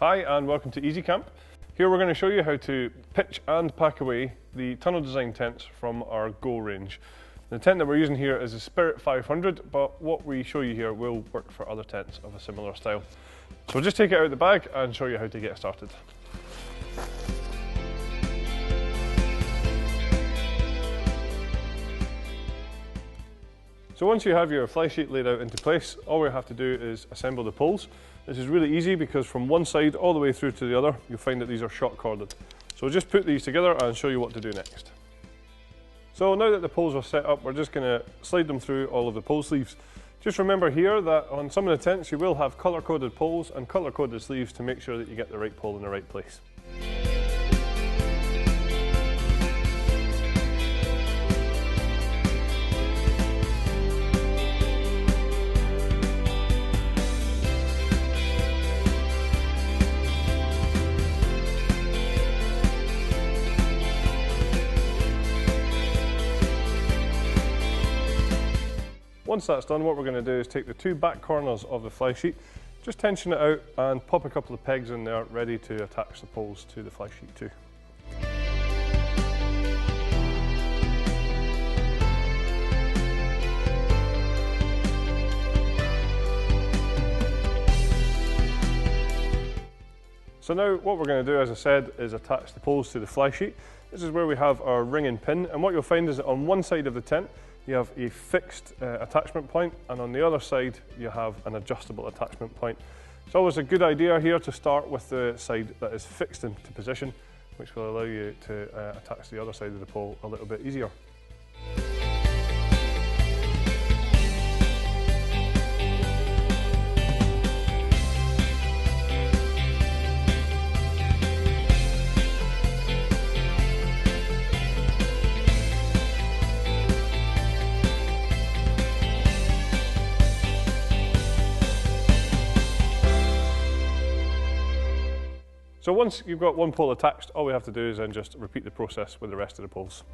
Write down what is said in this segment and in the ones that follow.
Hi and welcome to Easy Camp. Here we're going to show you how to pitch and pack away the tunnel design tents from our Go range. The tent that we're using here is a Spirit 500, but what we show you here will work for other tents of a similar style. So we'll just take it out of the bag and show you how to get started. So once you have your fly sheet laid out into place, all we have to do is assemble the poles. This is really easy because from one side all the way through to the other, you'll find that these are short corded. So we'll just put these together and show you what to do next. So now that the poles are set up, we're just going to slide them through all of the pole sleeves. Just remember here that on some of the tents you will have colour coded poles and colour coded sleeves to make sure that you get the right pole in the right place. Once that's done, what we're going to do is take the two back corners of the fly sheet, just tension it out and pop a couple of pegs in there ready to attach the poles to the fly sheet too. So now what we're going to do, as I said, is attach the poles to the fly sheet. This is where we have our ring and pin, and what you'll find is that on one side of the tent you have a fixed attachment point, and on the other side you have an adjustable attachment point. It's always a good idea here to start with the side that is fixed into position, which will allow you to attach the other side of the pole a little bit easier. So once you've got one pole attached, all we have to do is then just repeat the process with the rest of the poles.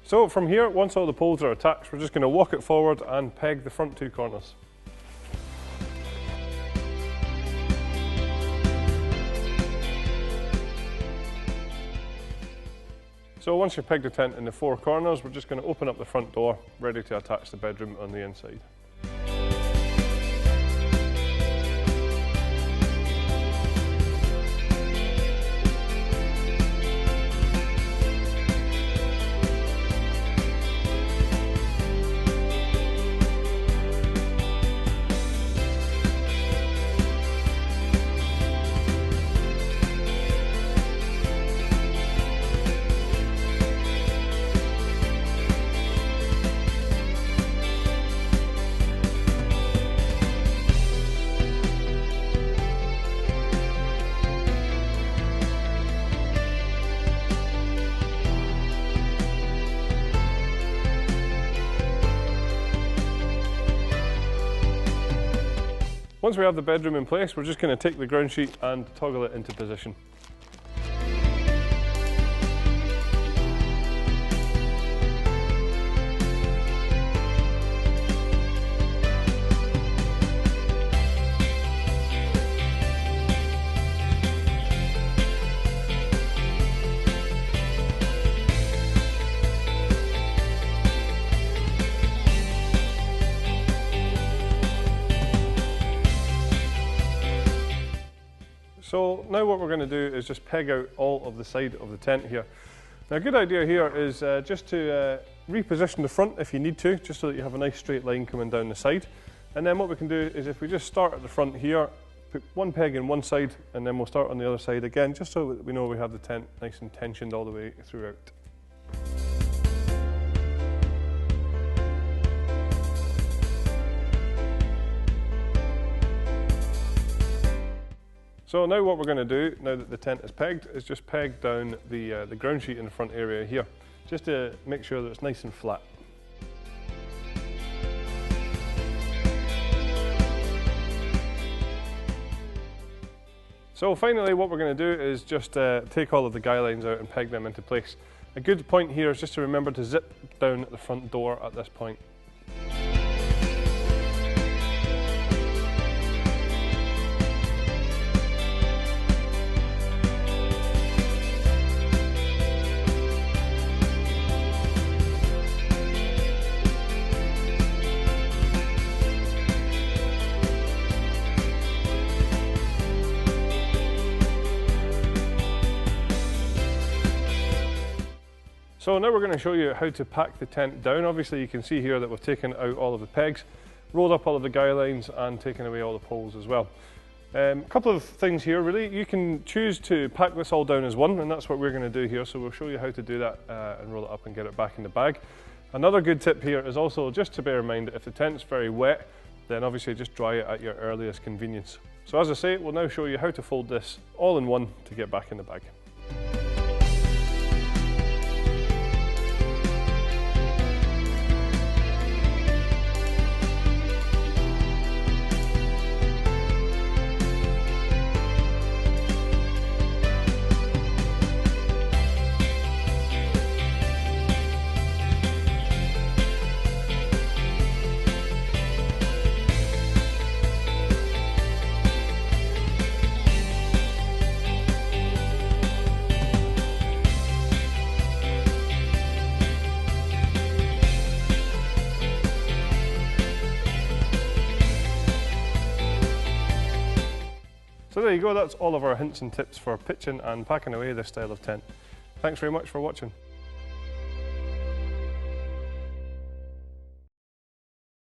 So from here, once all the poles are attached, we're just going to walk it forward and peg the front two corners. So once you've pegged the tent in the four corners, we're just going to open up the front door, ready to attach the bedroom on the inside. Once we have the bedroom in place, we're just going to take the ground sheet and toggle it into position. So now what we're going to do is just peg out all of the side of the tent here. Now a good idea here is just to reposition the front if you need to, just so that you have a nice straight line coming down the side. And then what we can do is if we just start at the front here, put one peg in one side, and then we'll start on the other side again, just so that we know we have the tent nice and tensioned all the way throughout. So now what we're going to do, now that the tent is pegged, is just peg down the ground sheet in the front area here, just to make sure that it's nice and flat. So finally what we're going to do is just take all of the guy lines out and peg them into place. A good point here is just to remember to zip down at the front door at this point. So now we're going to show you how to pack the tent down. Obviously you can see here that we've taken out all of the pegs, rolled up all of the guy lines and taken away all the poles as well. A couple of things here really. You can choose to pack this all down as one, and that's what we're going to do here. So we'll show you how to do that and roll it up and get it back in the bag. Another good tip here is also just to bear in mind that if the tent's very wet, then obviously just dry it at your earliest convenience. So as I say, we'll now show you how to fold this all in one to get back in the bag. So there you go, that's all of our hints and tips for pitching and packing away this style of tent. Thanks very much for watching.